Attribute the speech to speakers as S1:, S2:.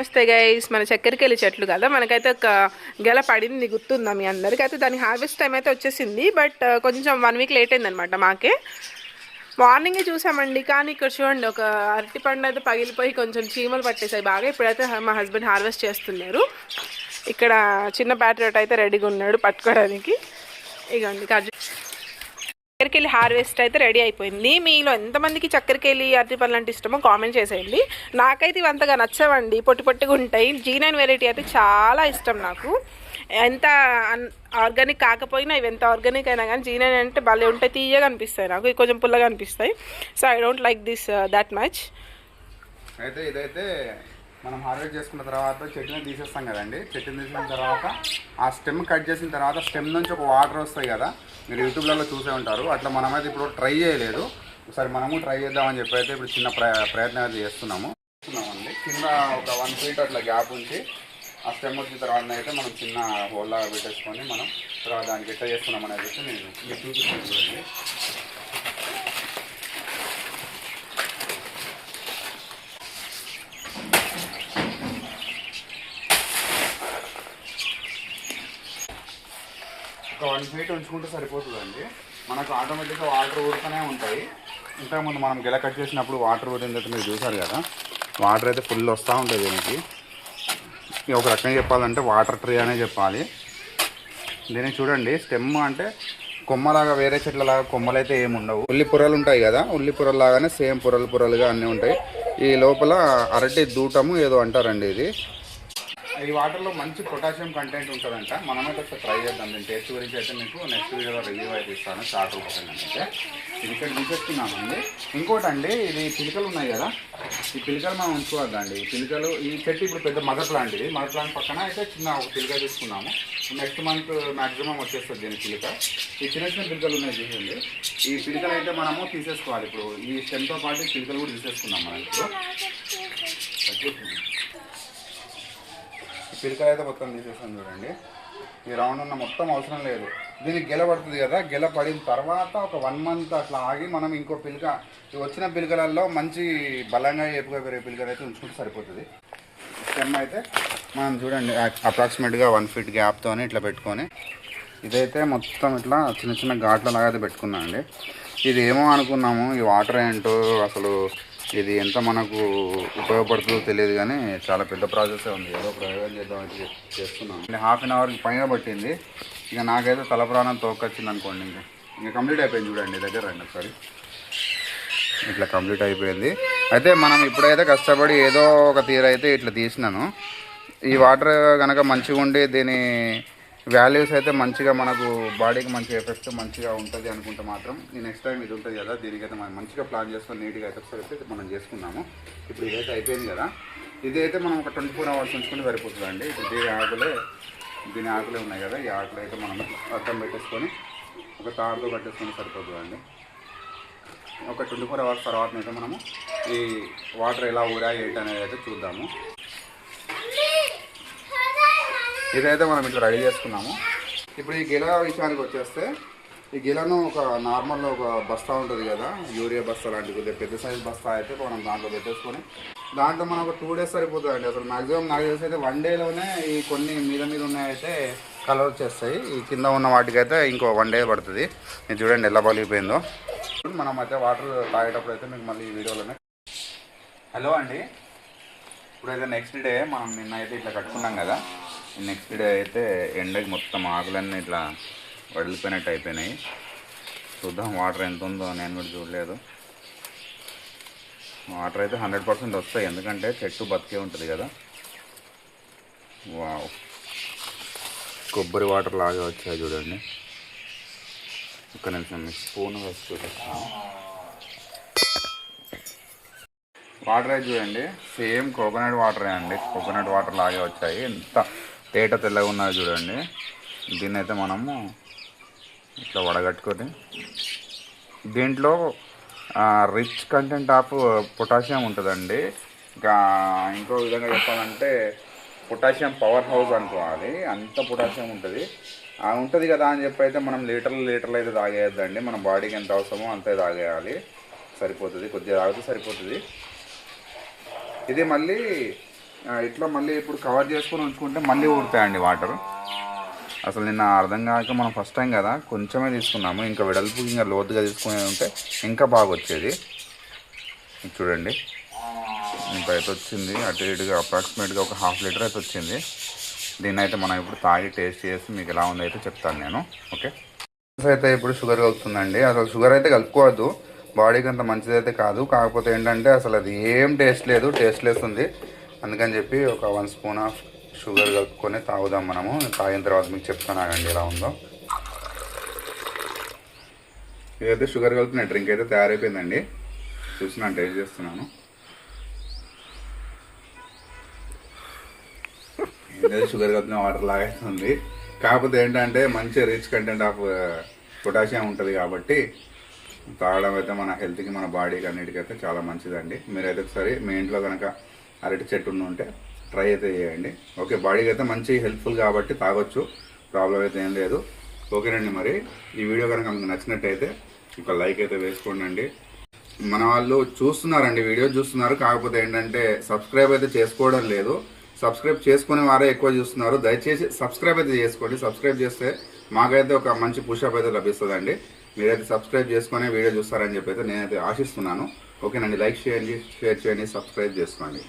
S1: నమస్తే గైస్, మన చక్కెరకేళి చెట్లు కదా, మనకైతే ఒక గెల పడింది గుర్తుందా మీ అందరికి? అయితే దాని హార్వెస్ట్ టైం అయితే వచ్చేసింది, బట్ కొంచెం 1 వీక్ లేట్ అయిందనమాట. మాకే మార్నింగే చూసామండి, కానీ ఇక్కడ చూడండి ఒక అరటి పండు అయితే పగిలిపోయి కొంచెం చీమలు పట్టేసాయి బాగా. ఇప్పుడైతే మా హస్బెండ్ హార్వెస్ట్ చేస్తున్నారు. ఇక్కడ చిన్న ప్యాట్రియట్ అయితే రెడీగా ఉన్నాడు పట్టుకోవడానికి. ఇగండి చక్కెరకేళి హార్వెస్ట్ అయితే రెడీ అయిపోయింది. మీలో ఎంతమందికి చక్కెరకేళి అరటి పళ్ళు అంటే ఇష్టమో కామెంట్ చేసేయండి. నాకైతే ఇవి అంతగా నచ్చవండి, పొట్టి పొట్టిగా ఉంటాయి. G9 వెరైటీ అయితే చాలా ఇష్టం నాకు. ఎంత ఆర్గానిక్ కాకపోయినా ఇవి ఎంత ఆర్గానిక్ అయినా కానీ G9 అంటే భలే ఉంటాయి, తీయగా అనిపిస్తాయి. నాకు ఇవి కొంచెం పుల్లగా అనిపిస్తాయి. So I don't like this that much.
S2: అయితే ఇదైతే మనం హార్వెస్ట్ చేసుకున్న తర్వాత చెట్టుని తీసేస్తాం కదండి. చెట్టుని తీసిన తర్వాత ఆ స్టెమ్ కట్ చేసిన తర్వాత స్టెమ్ నుంచి ఒక వాటర్ వస్తాయి కదా, మీరు యూట్యూబ్లలో చూసే ఉంటారు. అట్లా మనమైతే ఇప్పుడు ట్రై చేయలేదు, ఒకసారి మనము ట్రై చేద్దామని చెప్పి అయితే ఇప్పుడు చిన్న ప్రయత్నం అయితే చేస్తున్నామండి. కింద ఒక 1 ఫీట్ అట్లా గ్యాప్ ఉంచి ఆ స్టెమ్ వచ్చిన తర్వాత అయితే మనం చిన్న హోల్లా పెట్టేసుకొని మనం తర్వాత దానికి ఎట్లా చేస్తున్నాం అనేది అయితే నేను మీకు చూపిస్తాను చూడండి. ఒక 1 ఫీట్ ఉంచుకుంటే సరిపోతుందండి. మనకు ఆటోమేటిక్గా వాటర్ ఊరుతూనే ఉంటాయి. ఇంతకుముందు మనం గెల కట్ చేసినప్పుడు వాటర్ ఊరిన తర్వాత మీరు చూసారు కదా, వాటర్ అయితే ఫుల్ వస్తూ ఉంటుంది దీనికి. ఒక రకంగా చెప్పాలంటే వాటర్ ట్రీ అనే చెప్పాలి. దీన్ని చూడండి, స్టెమ్ అంటే కొమ్మలాగా వేరే చెట్లలాగా కొమ్మలు అయితే ఏమి ఉండవు. ఉల్లి పొరలు ఉంటాయి కదా, ఉల్లి పొరలు లాగానే సేమ్ పొరలుగా అన్నీ ఉంటాయి. ఈ లోపల అరటి దూటము ఏదో అంటారండి. ఇది ఈ వాటర్లో మంచి పొటాషియం కంటెంట్ ఉంటుందంట. మనమైతే ఒకసారి ట్రై చేద్దాం. దీని టేస్ట్ గురించి అయితే మీకు నెక్స్ట్ వీడియోలో రివ్యూ అయితే ఇస్తాను. చాట్ రూపంగా అయితే ఇది ఇక్కడ తీసేస్తున్నామండి. ఇంకోటి అండి, ఇది పిలికలు ఉన్నాయి కదా, ఈ పిలికలు మనం ఉంచుకోవద్దండి. ఈ పిలికలు, ఈ చెట్టు ఇప్పుడు పెద్ద మదర్ ప్లాంట్, ఇది మదర్ ప్లాంట్ పక్కన అయితే చిన్న ఒక పిలిక తీసుకున్నాము. నెక్స్ట్ మంత్ మ్యాక్సిమం వచ్చేస్తుంది దీని పిలిక. ఈ చిన్న చిన్న పిలికలు ఉన్నాయి చూడండి, ఈ పిలికలు అయితే మనము తీసేసుకోవాలి. ఇప్పుడు ఈ స్టెమ్తో పాటు పిలికలు కూడా తీసేసుకున్నాం మనం. ఇప్పుడు పిలికలు అయితే మొత్తం తీసేసాం చూడండి. ఈ రౌండ్ ఉన్న మొత్తం అవసరం లేదు. దీనికి గెల పడుతుంది కదా, గెల పడిన తర్వాత ఒక 1 మంత్ అట్లా ఆగి మనం ఇంకో పిలిక, వచ్చిన పిలికలలో మంచి బలంగా ఏపుగా పెరిగే పిలికలు అయితే ఉంచుకుంటే సరిపోతుంది. స్టెమ్ అయితే మనం చూడండి అప్రాక్సిమేట్గా 1 ఫీట్ గ్యాప్తో ఇట్లా పెట్టుకొని, ఇదైతే మొత్తం ఇట్లా చిన్న చిన్న ఘాట్ల లాగా అయితే పెట్టుకున్నాం అండి. ఇది ఏమో అనుకున్నాము, ఈ వాటర్ ఏంటో అసలు ఇది ఎంత మనకు ఉపయోగపడుతుందో తెలియదు, కానీ చాలా పెద్ద ప్రాసెసే ఉంది. ఏదో ప్రయోగం చేద్దామని చేస్తున్నాం. 1/2 అవర్కి పైన పట్టింది. ఇక నాకైతే తల ప్రాణం తోకొచ్చింది అనుకోండి. ఇంకా కంప్లీట్ అయిపోయింది చూడండి. దగ్గర రండి ఒకసారి. ఇట్లా కంప్లీట్ అయిపోయింది. అయితే మనం ఇప్పుడైతే కష్టపడి ఏదో ఒక తీరైతే ఇట్లా తీసినాను. ఈ వాటర్ కనుక మంచిగా ఉండి దీని వాల్యూస్ అయితే మంచిగా మనకు బాడీకి మంచి ఎఫెక్ట్ మంచిగా ఉంటుంది అనుకుంటే మాత్రం ఈ నెక్స్ట్ టైం ఇది ఉంటుంది కదా, దీనికైతే మనం మంచిగా ప్లాన్ చేసుకొని నీట్గా అయితే ఒకసారి అయితే మనం చేసుకున్నాము. ఇప్పుడు ఇదైతే అయిపోయింది కదా, ఇదైతే మనం ఒక 24 అవర్స్ ఉంచుకుంటే సరిపోతుందండి. ఇప్పుడు దీని ఆకులే ఉన్నాయి కదా, ఈ ఆకులు అయితే మనం అర్థం పెట్టేసుకొని ఒక తాడుతో కట్టేసుకొని సరిపోతుందండి. ఒక 24 అవర్స్ తర్వాత అయితే మనము ఈ వాటర్ ఎలా ఊరా ఏంటి అనేది అయితే చూద్దాము. ఇదైతే మనం ఇట్లా రెడీ చేసుకున్నాము. ఇప్పుడు ఈ గిల విషయానికి వచ్చేస్తే, ఈ గిలను ఒక నార్మల్ ఒక బస్తా ఉంటుంది కదా, యూరియా బస్తా లాంటి కొద్దిగా పెద్ద సైజ్ బస్తా అయితే మనం దాంట్లో పెట్టేసుకొని దాంట్లో మనం ఒక 2 డేస్ సరిపోతుందండి. అసలు మ్యాక్సిమం నాకు తెలిసి అయితే 1 డేలోనే ఈ కొన్ని మీద ఉన్నాయైతే కలర్ వచ్చేస్తాయి. ఈ కింద ఉన్న వాటికైతే ఇంకో 1 డే పడుతుంది. ఇది చూడండి ఎలా పలిగిపోయిందో. మనం అయితే వాటర్ తాగేటప్పుడు అయితే మీకు మళ్ళీ ఈ వీడియోలోనే. హలో అండి, ఇప్పుడైతే నెక్స్ట్ డే మనం నిన్న అయితే ఇట్లా కట్టుకున్నాం కదా, నెక్స్ట్ డే అయితే ఎండకి మొత్తం ఆకులన్నీ ఇట్లా వడిలిపోయినట్టు అయిపోయినాయి. చూద్దాం వాటర్ ఎంత ఉందో, నేను కూడా చూడలేదు. వాటర్ అయితే 100% వస్తాయి, ఎందుకంటే చెట్టు బతికే ఉంటుంది కదా. వావ్, కొబ్బరి వాటర్ లాగే వచ్చాయి చూడండి. ఒక్క నిమిషం మీకు స్పూన్ వేసి చూపిస్తాను. వాటర్ అయితే చూడండి, సేమ్ కోకోనట్ వాటరే అండి. కోకోనట్ వాటర్ లాగే వచ్చాయి. ఎంత తేట తెల్లగా ఉన్నది చూడండి. దీన్ని అయితే మనము ఇట్లా వడగట్టుకొని, దీంట్లో రిచ్ కంటెంట్ ఆఫ్ పొటాషియం ఉంటుందండి. ఇంకా ఇంకో విధంగా చెప్పాలంటే పొటాషియం పవర్ హౌస్ అనుకోవాలి, అంత పొటాషియం ఉంటుంది కదా అని చెప్పి అయితే మనం లీటర్లు అయితే తాగేయద్దండి. మన బాడీకి ఎంత అవసరమో అంతే తాగేయాలి, సరిపోతుంది. కొద్దిగా తాగితే సరిపోతుంది. ఇది మళ్ళీ ఇట్లా మళ్ళీ ఇప్పుడు కవర్ చేసుకొని ఉంచుకుంటే మళ్ళీ ఊరుతాయండి వాటర్. అసలు నిన్న అర్థం కాక మనం ఫస్ట్ టైం కదా కొంచెమే తీసుకున్నాము, ఇంకా వెడల్పు ఇంకా లోతుగా తీసుకునే ఉంటే ఇంకా బాగా వచ్చేది. చూడండి ఇంత అయితే వచ్చింది, అటు ఇటుగా అప్రాక్సిమేట్గా ఒక 1/2 లీటర్ అయితే వచ్చింది. దీన్ని అయితే మనం ఇప్పుడు తాగి టేస్ట్ చేసి మీకు ఎలా ఉందో అయితే చెప్తాను నేను. ఓకే, అయితే ఇప్పుడు షుగర్ కలుపుతుందండి. అసలు షుగర్ అయితే కలుపుకోవద్దు, బాడీకి అంత మంచిది అయితే కాదు. కాకపోతే ఏంటంటే అసలు అది ఏం టేస్ట్ లేదు, టేస్ట్లెస్ ఉంది. అందుకని చెప్పి ఒక 1 స్పూన్ ఆఫ్ షుగర్ కలుపుకొని తాగుదాం మనము. తాగిన తర్వాత మీకు చెప్తాను ఆగండి ఎలా ఉందో. ఇదైతే షుగర్ కలిపిన డ్రింక్ అయితే తయారైపోయిందండి. చూస్తున్నాను, టేస్ట్ చేస్తున్నాను. ఏదైతే షుగర్ కలిపిన వాటర్ లాగా ఉంది. కాకపోతే ఏంటంటే మంచి రిచ్ కంటెంట్ ఆఫ్ పొటాషియం ఉంటుంది కాబట్టి తాగడం అయితే మన హెల్త్కి మన బాడీకి అన్నిటికైతే చాలా మంచిదండి. మీరైతే ఒకసారి మీ ఇంట్లో కనుక అరటి చెట్టు ఉంటే ట్రై అయితే చేయండి. ఓకే, బాడీకి అయితే మంచి హెల్ప్ఫుల్ కాబట్టి తాగొచ్చు, ప్రాబ్లం అయితే ఏం లేదు. ఓకేనండి, మరి ఈ వీడియో కనుక మీకు నచ్చినట్టయితే ఒక లైక్ అయితే వేసుకోండి. మన వాళ్ళు చూస్తున్నారండి, వీడియో చూస్తున్నారు, కాకపోతే ఏంటంటే సబ్స్క్రైబ్ అయితే చేసుకోవడం లేదు. సబ్స్క్రైబ్ చేసుకునే వారే ఎక్కువ చూస్తున్నారు. దయచేసి సబ్స్క్రైబ్ అయితే చేసుకోండి. సబ్స్క్రైబ్ చేస్తే మాకైతే ఒక మంచి పుషప్ అయితే లభిస్తుందండి. మీరైతే సబ్స్క్రైబ్ చేసుకునే వీడియో చూస్తారని చెప్పి అయితే నేనైతే ఆశిస్తున్నాను. ఓకేనండి, లైక్ చేయండి, షేర్ చేయండి, సబ్స్క్రైబ్ చేసుకోండి.